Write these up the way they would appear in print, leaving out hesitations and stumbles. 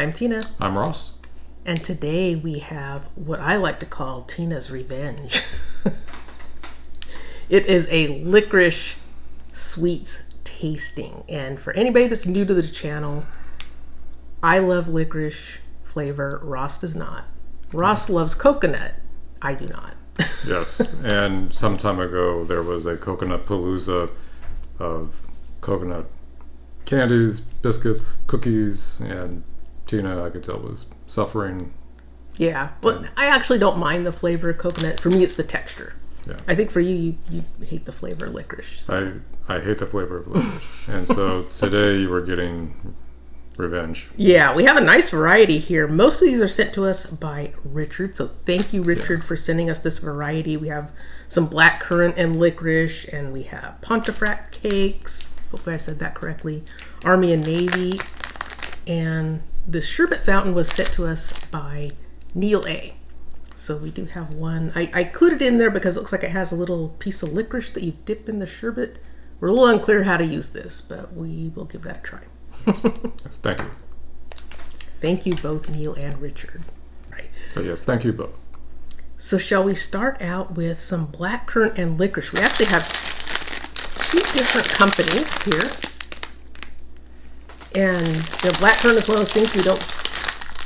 I'm Tina. I'm Ross. And today we have what I like to call Tina's Revenge. It is a licorice sweets tasting. And for anybody that's new to the channel, I love licorice flavor. Ross does not. Ross loves coconut. I do not. Yes, and some time ago there was a coconut palooza of coconut candies, biscuits, cookies, and Tina, I could tell, was suffering. Yeah, but I actually don't mind the flavor of coconut. For me, it's the texture. Yeah. I think for you hate the flavor of licorice. So. I hate the flavor of licorice. And so today you were getting revenge. Yeah, we have a nice variety here. Most of these are sent to us by Richard. So thank you, Richard, for sending us this variety. We have some blackcurrant and licorice, and we have Pontefract cakes. Hopefully I said that correctly. Army and Navy. And this Sherbet Fountain was sent to us by Neil A. So we do have one. I included it in there because it looks like it has a little piece of licorice that you dip in the sherbet. We're a little unclear how to use this, but we will give that a try. Yes, thank you. Thank you both, Neil and Richard. Right. But yes, thank you both. So shall we start out with some blackcurrant and licorice? We actually have two different companies here. And the blackcurrant is one of those things we don't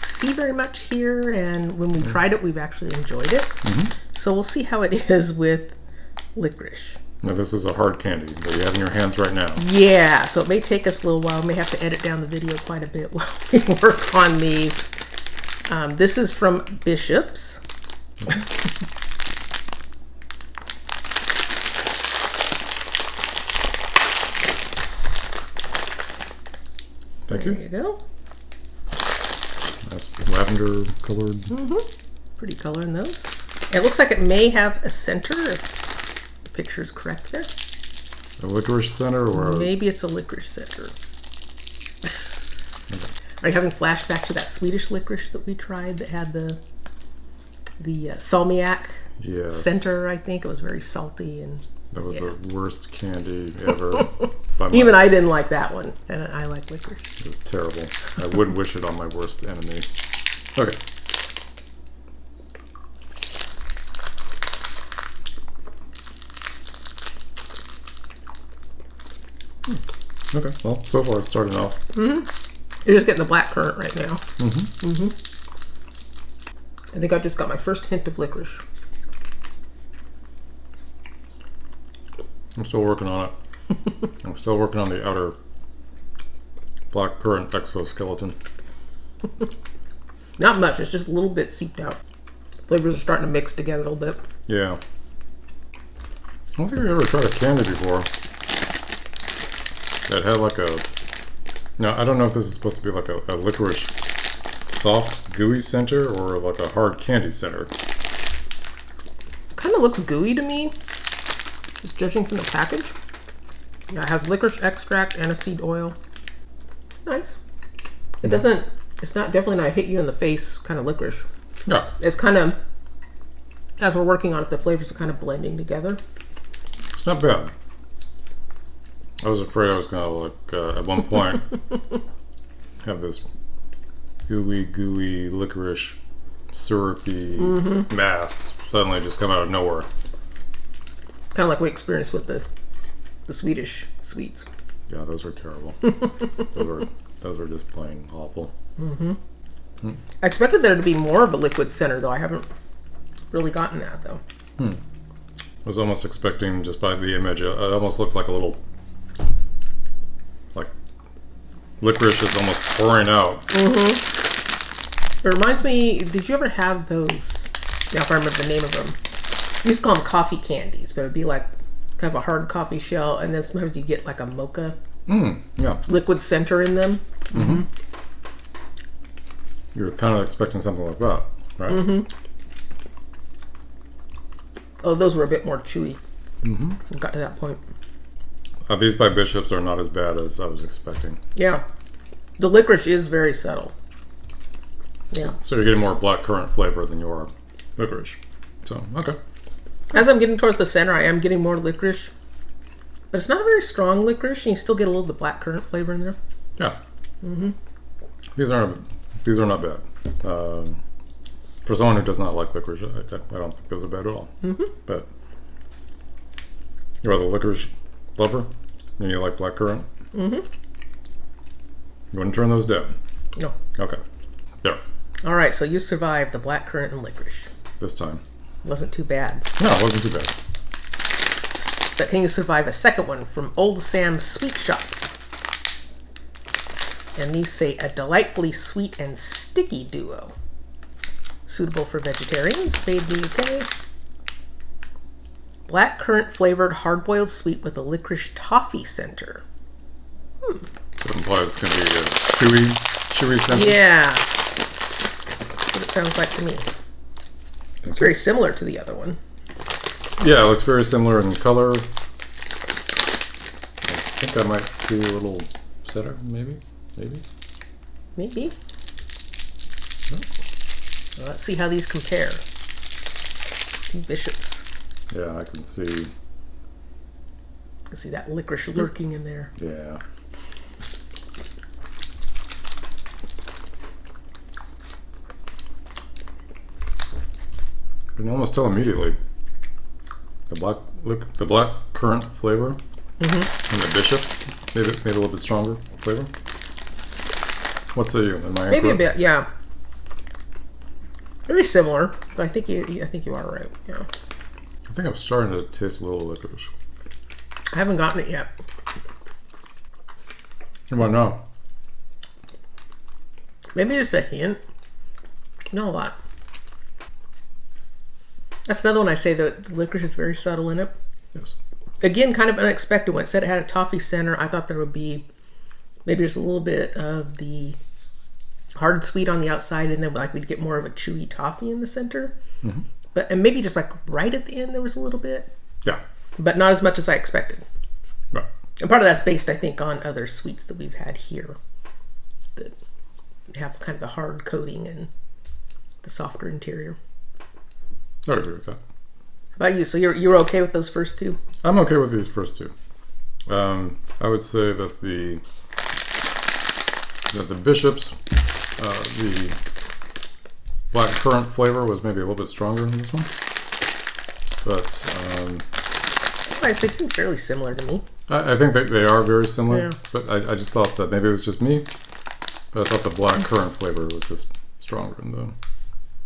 see very much here. And when we tried it, we've actually enjoyed it. So we'll see how it is with licorice. Now this is a hard candy that you have in your hands right now. Yeah, so it may take us a little while. We may have to edit down the video quite a bit while we work on these. This is from Bishop's. Thank you. There you go. Nice lavender colored. Pretty color in those. It looks like it may have a center, if the picture is correct there. A licorice center or Maybe it's a licorice center. Are you having flashback to that Swedish licorice that we tried that had the salmiak center? I think it was very salty, and that was the worst candy ever. Even I didn't like that one, and I like licorice. It was terrible. I wouldn't wish it on my worst enemy. Okay. Okay, well, so far it's starting off. You're just getting the blackcurrant right now. I think I just got my first hint of licorice. I'm still working on it. I'm still working on the outer blackcurrant exoskeleton. Not much, it's just a little bit seeped out. Flavors are starting to mix together a little bit. Yeah. I don't think I've ever tried a candy before that had like a... Now, I don't know if this is supposed to be like a licorice soft, gooey center or like a hard candy center. Kind of looks gooey to me, just judging from the package. Yeah, it has licorice extract and a seed oil. It's nice. It doesn't, it's not definitely not hit you in the face kind of licorice. Yeah. It's kind of, as we're working on it, the flavors are kind of blending together. It's not bad. I was afraid I was going to, like, at one point, have this gooey licorice syrupy mass suddenly just come out of nowhere. Kind of like we experienced with the Swedish sweets. Yeah, those are terrible. those are just plain awful. I expected there to be more of a liquid center, though. I haven't really gotten that, though. I was almost expecting, just by the image, it almost looks like a little... like licorice is almost pouring out. It reminds me, did you ever have those, now if I remember the name of them, we used to call them coffee candies, but it would be like kind of a hard coffee shell, and then sometimes you get like a mocha liquid center in them. You're kind of expecting something like that, right? Oh, those were a bit more chewy. We got to that point. These by Bishop's are not as bad as I was expecting. Yeah. The licorice is very subtle. Yeah. So you're getting more blackcurrant flavor than you are licorice. So, okay. As I'm getting towards the center, I am getting more licorice. But it's not a very strong licorice, and you still get a little of the blackcurrant flavor in there. Yeah. These aren't These are not bad. For someone who does not like licorice, I don't think those are bad at all. But you're the licorice lover, and you like blackcurrant. You wouldn't turn those down. No. Okay. There. All right, so you survived the blackcurrant and licorice. This time. Wasn't too bad. No, it wasn't too bad. But can you survive a second one from Old Sam's Sweet Shop? And these say a delightfully sweet and sticky duo. Suitable for vegetarians, made in the UK. Blackcurrant flavored hard-boiled sweet with a licorice toffee center. So it implies it's going to be a chewy scent. Yeah. That's what it sounds like to me. It's very similar to the other one. Yeah, it looks very similar in color. I think I might see a little setter, maybe. Maybe. Well, let's see how these compare. Two bishops. Yeah, I can see. You can see that licorice lurking in there. Yeah. You can almost tell immediately the black currant flavor and the bishops maybe a little bit stronger flavor. What say you? Am I Maybe a incorrect? bit, yeah. Very similar, but I think you are right. Yeah. I think I'm starting to taste a little licorice. I haven't gotten it yet. Come on now. Maybe just a hint. Not a lot. That's another one I say the licorice is very subtle in it. Yes. Again, kind of unexpected. When it said it had a toffee center, I thought there would be maybe just a little bit of the hard sweet on the outside, and then like we'd get more of a chewy toffee in the center. And maybe just like right at the end there was a little bit, Yeah. but not as much as I expected. Right. And part of that's based, I think, on other sweets that we've had here that have kind of a hard coating and the softer interior. I'd agree with that. How about you? So you're okay with those first two? I'm okay with these first two. I would say that the bishops, the black currant flavor was maybe a little bit stronger in this one. But They seem fairly similar to me. I think that they are very similar. Yeah. But I just thought that maybe it was just me. But I thought the black currant flavor was just stronger in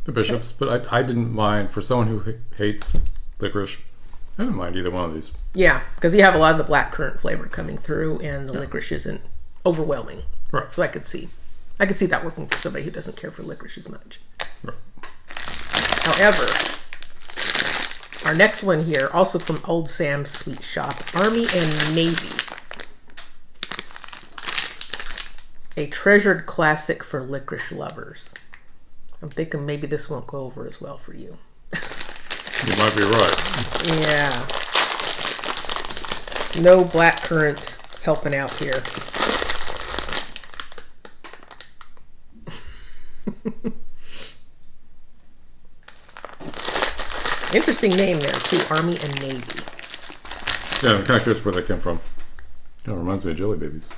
the bishops. But I didn't mind, for someone who hates licorice, I didn't mind either one of these. Yeah, because you have a lot of the black currant flavor coming through, and the licorice isn't overwhelming. Right. So I could see that working for somebody who doesn't care for licorice as much. Right. However, our next one here, also from Old Sam's Sweet Shop, Army and Navy. A treasured classic for licorice lovers. I'm thinking maybe this won't go over as well for you. You might be right. Yeah. No blackcurrant helping out here. Interesting name there too, Army and Navy. Yeah, I'm kind of curious where they came from. Kind of reminds me of Jelly Babies.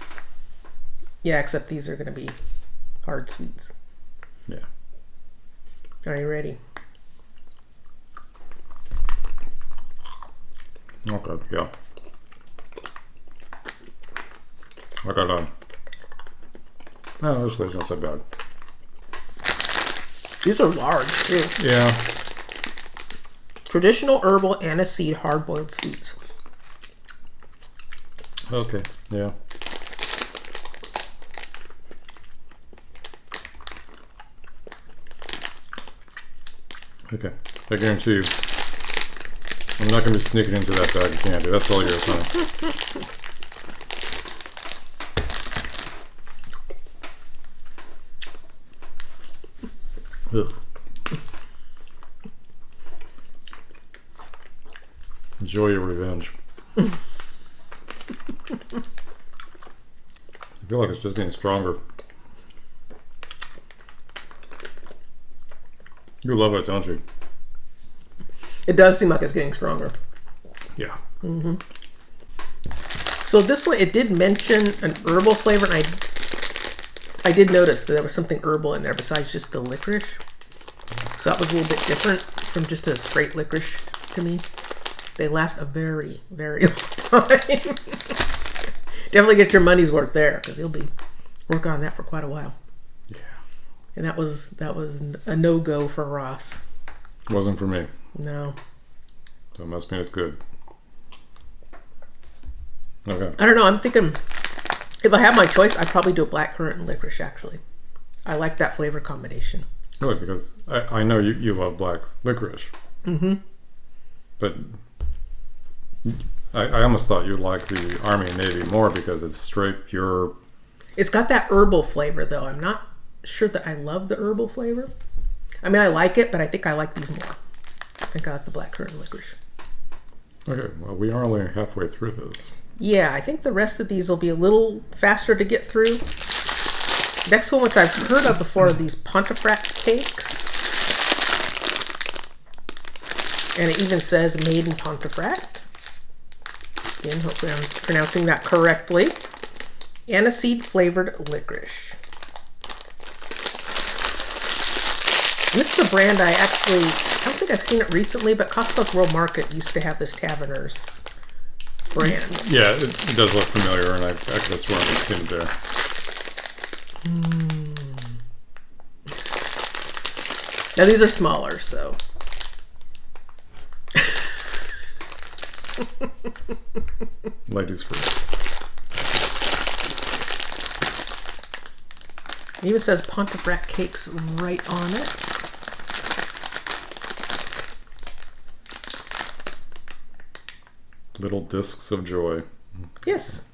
Yeah, except these are going to be hard sweets. Yeah. Are you ready? Okay, yeah. I got this is not so bad. These are large too. Yeah. Traditional herbal aniseed hard-boiled sweets. Okay, yeah. Okay, I guarantee you, I'm not going to be sneaking into that bag of candy. That's all yours, huh? Ugh. Enjoy your revenge. I feel like it's just getting stronger. You love it, don't you? It does seem like it's getting stronger. Yeah. So this one, it did mention an herbal flavor, and I did notice that there was something herbal in there besides just the licorice. So that was a little bit different from just a straight licorice to me. They last a very, very long time. Definitely get your money's worth there because you'll be working on that for quite a while. Yeah. And that was a no-go for Ross. Wasn't for me. No. So it must mean it's good. Okay. I don't know. I'm thinking if I have my choice, I'd probably do a blackcurrant and licorice, actually. I like that flavor combination. Really? Because I know you love black licorice. Mm-hmm. But I almost thought you'd like the Army and Navy more because it's straight, pure. It's got that herbal flavor, though. I'm not sure that I love the herbal flavor. I mean, I like it, but I think I like these more. I think I like the blackcurrant and licorice. Okay, well, we are only halfway through this. Yeah, I think the rest of these will be a little faster to get through. Next one, which I've heard of before, are these Pontefract cakes. And it even says made in Pontefract. Again, hopefully I'm pronouncing that correctly. Aniseed flavored licorice. This is a brand I don't think I've seen it recently, but Costco's World Market used to have this Taverner's brand. Yeah, it does look familiar, and I could have sworn I've seen it there. Now these are smaller, so. Ladies first. It even says Pontefract cakes right on it. Little discs of joy. Yes.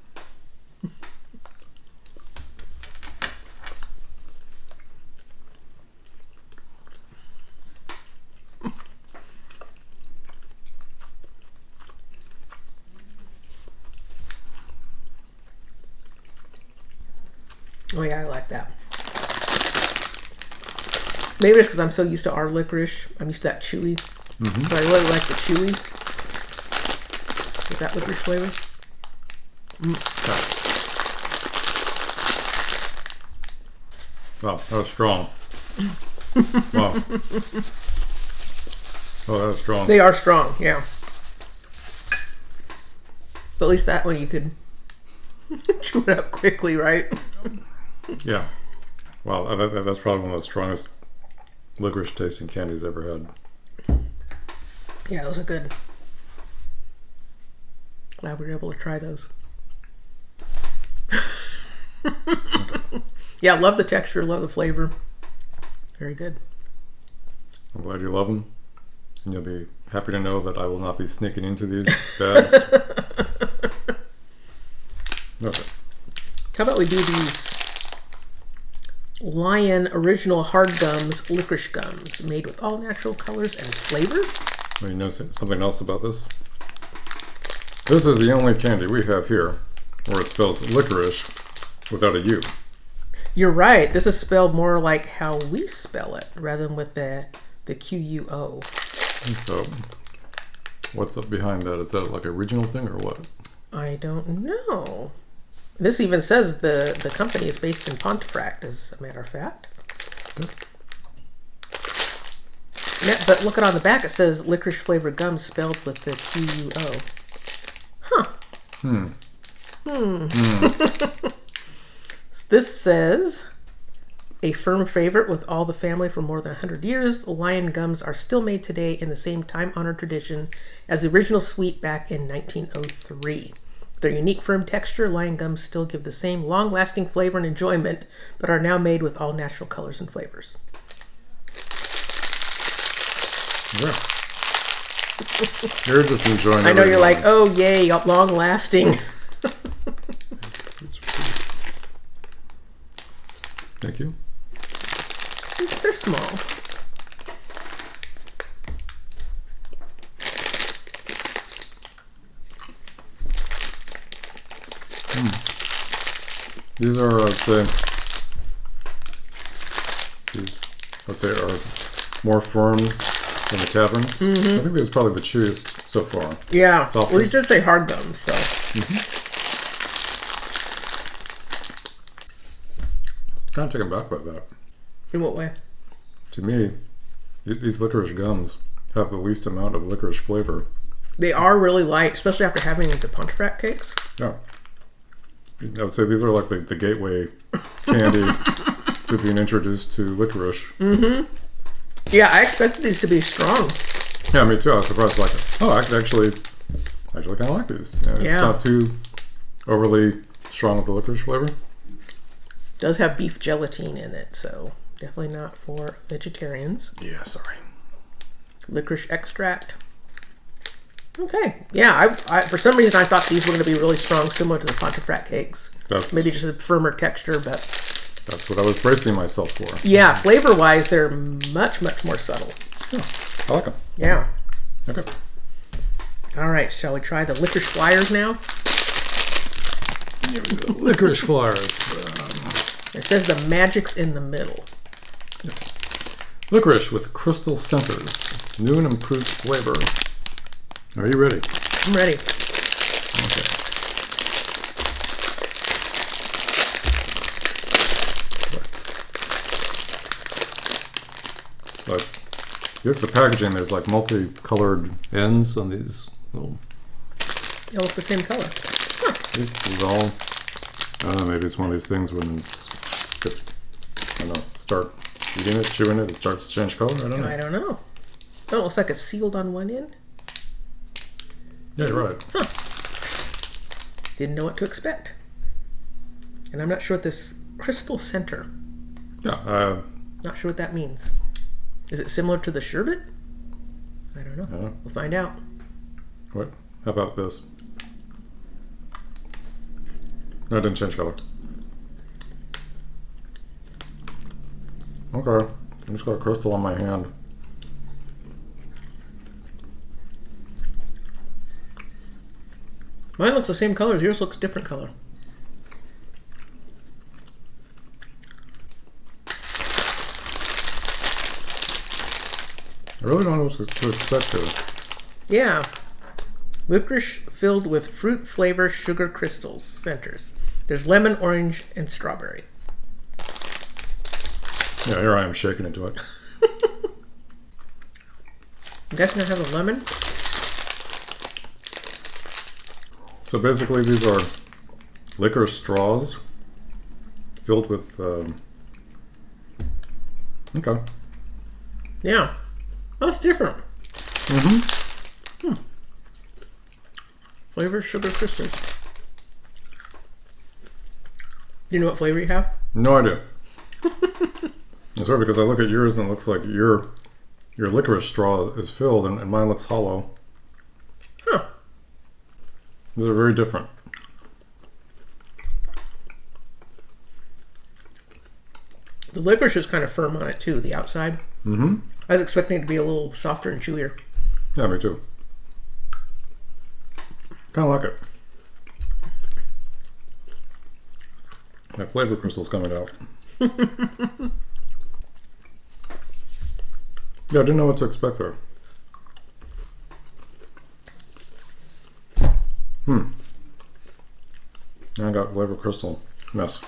Oh yeah, I like that. Maybe it's because I'm so used to our licorice. I'm used to that chewy. Mm-hmm. But I really like the chewy. Is that licorice flavor? Wow, that was strong. Wow. Oh, that was strong. They are strong, yeah. But at least that one you could chew it up quickly, right? Yeah. Wow, that's probably one of the strongest licorice tasting candies I've ever had. Yeah, those are good. Glad we were able to try those. Yeah, love the texture, love the flavor. Very good. I'm glad you love them. And you'll be happy to know that I will not be sneaking into these bags. Okay. How about we do these Lion Original Hard Gums Licorice Gums, made with all natural colors and flavors? Well, you know something else about this? This is the only candy we have here where it spells licorice without a U. You're right. This is spelled more like how we spell it, rather than with the Q-U-O. So, what's up behind that? Is that like a regional thing or what? I don't know. This even says the company is based in Pontefract, as a matter of fact. Good. Yeah, but look at on the back, it says licorice flavored gums spelled with the Q-U-O. Huh. This says, a firm favorite with all the family for more than 100 years, Lion gums are still made today in the same time-honored tradition as the original sweet back in 1903. Their unique firm texture, Lion gums still give the same long-lasting flavor and enjoyment, but are now made with all natural colors and flavors. Yeah. You're just enjoying it. I know you're like, oh yay, long-lasting. Thank you. They're small. These are, I'd say are more firm than the taverns. Mm-hmm. I think these are probably the chewiest so far. Yeah, well, these did say hard gums, so. Kind of taken back by that. In what way? To me, these licorice gums have the least amount of licorice flavor. They are really light, especially after having the Pontefract cakes. Yeah. I would say these are like the gateway candy to being introduced to licorice. Mm-hmm. Yeah, I expected these to be strong. Yeah, me too. I was surprised. Like, oh, I actually kind of like these. Yeah, Yeah. It's not too overly strong with the licorice flavor. Does have beef gelatine in it, so definitely not for vegetarians. Yeah, sorry. Licorice extract. Okay. Yeah, I for some reason I thought these were going to be really strong, similar to the Pontefract cakes. Maybe just a firmer texture, but that's what I was bracing myself for. Yeah, flavor-wise, they're much, much more subtle. Yeah, I like them. Yeah. Okay. All right, shall we try the licorice flyers now? Here we go. Licorice flyers. It says the magic's in the middle. Yes. Licorice with crystal centers. New and improved flavor. Are you ready? I'm ready. Okay. So you look at the packaging, there's like multicolored ends on these little... They look the same color. Huh. This is all... I don't know, maybe it's one of these things when it's I don't know, start eating it, chewing it, it starts to change color? I don't know. Oh, it looks like it's sealed on one end. Yeah, you're right. Huh. Didn't know what to expect. And I'm not sure what this crystal center. Yeah, not sure what that means. Is it similar to the sherbet? I don't know. We'll find out. What? How about this? No, it didn't change color. Okay. I just got a crystal on my hand. Mine looks the same color as yours. Looks different color. I really don't know what to expect here. Yeah. Licorice filled with fruit flavor sugar crystals centers. There's lemon, orange, and strawberry. Yeah, here I am shaking into it. I'm guessing I have a lemon. So basically these are licorice straws filled with... Okay. Yeah. That's different. Mm-hmm. Flavor sugar crystals. Do you know what flavor you have? No idea. It's weird because I look at yours and it looks like your licorice straw is filled and mine looks hollow. Huh. These are very different. The licorice is kind of firm on it too, the outside. Mm-hmm. I was expecting it to be a little softer and chewier. Yeah, me too. Kind of like it. That flavor crystal's coming out. Yeah, I didn't know what to expect there. I got flavor crystal mess.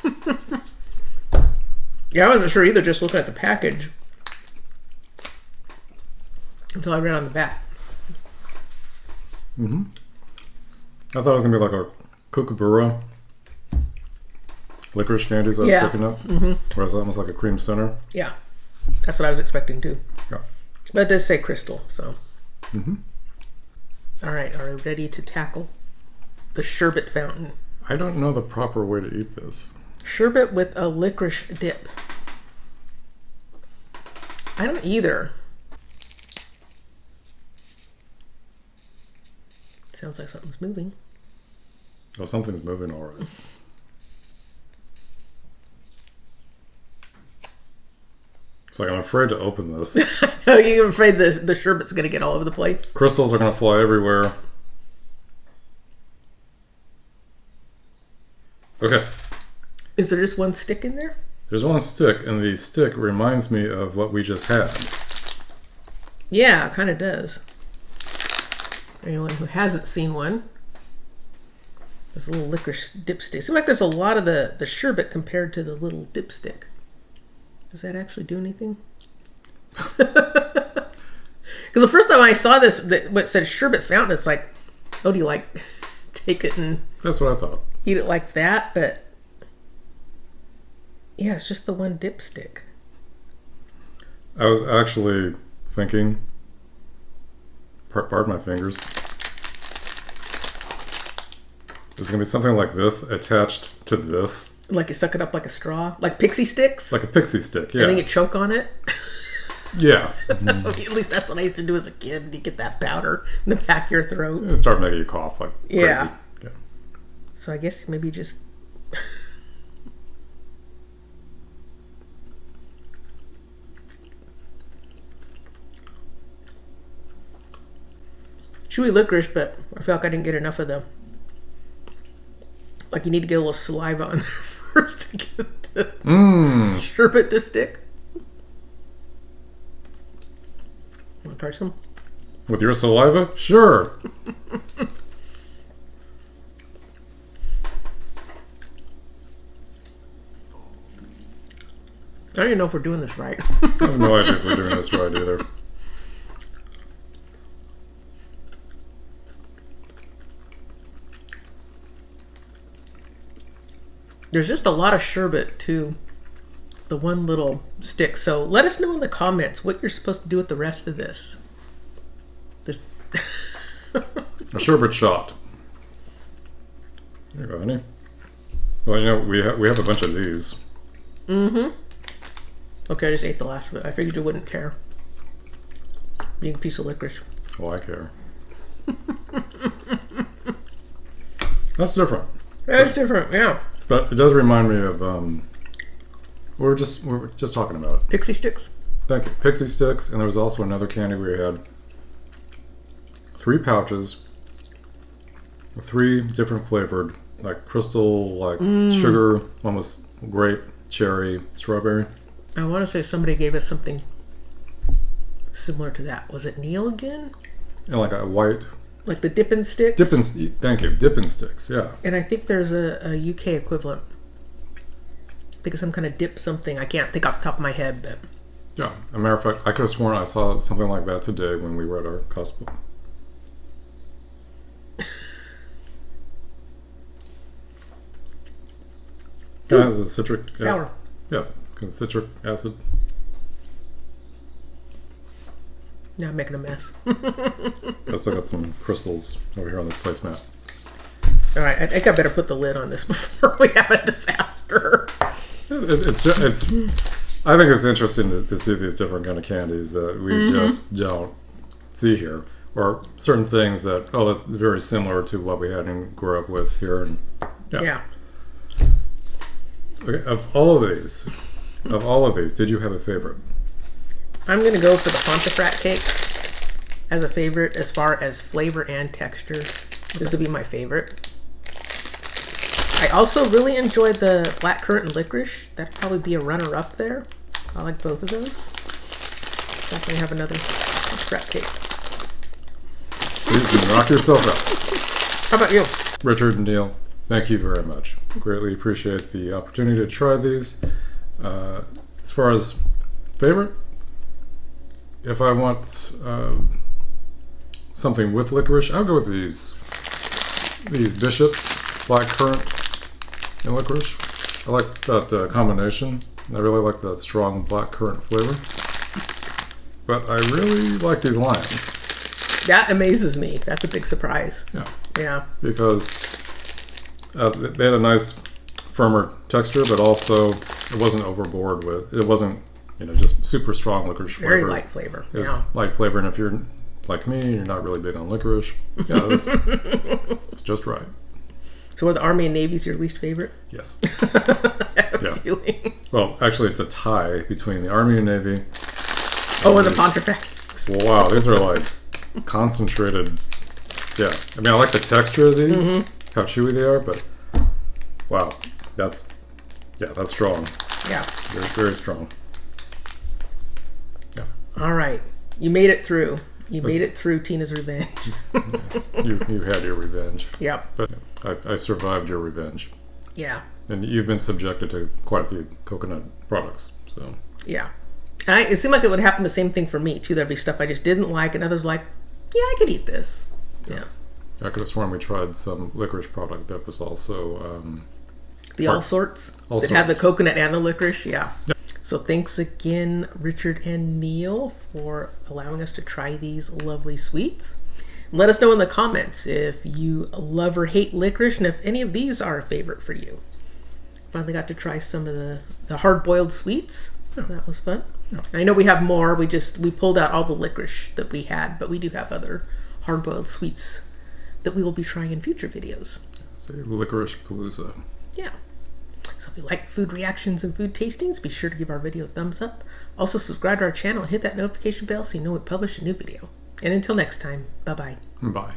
Yeah, I wasn't sure either, just looking at the package. Until I read on the back. Mm-hmm. I thought it was going to be like a kookaburra licorice candies I was picking up. Mm-hmm. Whereas that was like a cream center. Yeah. That's what I was expecting too. Yeah. But it does say crystal, so. Mm-hmm. All right, are we ready to tackle the Sherbet Fountain? I don't know the proper way to eat this. Sherbet with a licorice dip. I don't either. Sounds like something's moving. Oh, something's moving all right. It's like I'm afraid to open this. Oh, you're afraid the sherbet's going to get all over the place? Crystals are going to fly everywhere. Okay. Is there just one stick in there? There's one stick, and the stick reminds me of what we just had. Yeah, it kind of does. Anyone who hasn't seen one. This little licorice dipstick. Seems like there's a lot of the sherbet compared to the little dipstick. Does that actually do anything? Because the first time I saw this, what said Sherbet Fountain, it's like, oh, do you like take it and That's what I thought. eat it like that? But yeah, it's just the one dipstick. I was actually thinking, pardon my fingers, there's going to be something like this attached to this. Like you suck it up like a straw? Like pixie sticks? Like a pixie stick, yeah. And then you choke on it? Yeah. That's what, at least that's what I used to do as a kid. You get that powder in the back of your throat. It start making you cough like crazy. Yeah. Yeah. So I guess maybe just... chewy licorice, but I feel like I didn't get enough of the... Like you need to get a little saliva on there first to get the sherbet to stick. Want to try some? With your saliva? Sure. I don't even know if we're doing this right. I have no idea if we're doing this right either. There's just a lot of sherbet to the one little stick. So let us know in the comments what you're supposed to do with the rest of this. There's A sherbet shot. There you go, honey. Well, you know, we have a bunch of these. Mm-hmm. Okay, I just ate the last of it. I figured you wouldn't care. Being a piece of licorice. Oh, I care. That's different. That's different, yeah. But it does remind me of we were just talking about it. Pixie sticks? Thank you. Pixie sticks, and there was also another candy we had. 3 pouches, 3 different flavored, like crystal, like sugar. One was grape, cherry, strawberry. I want to say somebody gave us something similar to that. Was it Neil again? And like a white Like the dippin' sticks? thank you, dippin' sticks, yeah. And I think there's a UK equivalent. I think of some kind of dip something. I can't think off the top of my head, but... Yeah, as a matter of fact, I could have sworn I saw something like that today when we were at our Costco. It has a citric Sour. acid. Yeah, because citric acid. Now I'm making a mess. I still got some crystals over here on this placemat. All right, I think I better put the lid on this before we have a disaster. It's I think it's interesting to see these different kind of candies that we just don't see here, or certain things that that's very similar to what we had and grew up with here. And Yeah. Okay, of all of these, did you have a favorite? I'm going to go for the Pontefract cakes as a favorite as far as flavor and texture. This would be my favorite. I also really enjoyed the blackcurrant and licorice. That'd probably be a runner-up there. I like both of those. Definitely have another Pontefract cake. Please knock yourself out. How about you? Richard and Neil, thank you very much. Greatly appreciate the opportunity to try these. As far as favorite, if I want something with licorice, I'll go with these bishops, blackcurrant and licorice. I like that combination. I really like that strong blackcurrant flavor. But I really like these limes. That amazes me. That's a big surprise. Yeah. Yeah. Because they had a nice firmer texture, but also it wasn't overboard with it. Wasn't just super strong licorice flavor. Very light flavor. It's Yeah. light flavor, and if you're like me and you're not really big on licorice, it's just right. So are the Army and Navy's your least favorite? Yes. I have a Yeah. feeling. Well, actually, it's a tie between the Army and Navy. Oh, and the Pontefract. Wow, these are like concentrated. Yeah, I mean, I like the texture of these, how chewy they are, but wow, that's strong. Yeah. Very, very strong. Yeah. All right. You made it through. You made it through Tina's Revenge. You had your revenge. Yep. But I survived your revenge. Yeah. And you've been subjected to quite a few coconut products, so. Yeah. It seemed like it would happen the same thing for me too. There'd be stuff I just didn't like, and others like, yeah, I could eat this. Yeah. I could have sworn we tried some licorice product that was also The all sorts All that had the Sorts. coconut and the licorice. Yeah. So thanks again, Richard and Neil, for allowing us to try these lovely sweets. Let us know in the comments if you love or hate licorice and if any of these are a favorite for you. Finally got to try some of the hard-boiled sweets. That was fun. I know we have more. We pulled out all the licorice that we had, but we do have other hard-boiled sweets that we will be trying in future videos. say Licorice Palooza. Yeah. So if you like food reactions and food tastings, be sure to give our video a thumbs up. Also subscribe to our channel and hit that notification bell so you know we publish a new video. And until next time, bye-bye. Bye.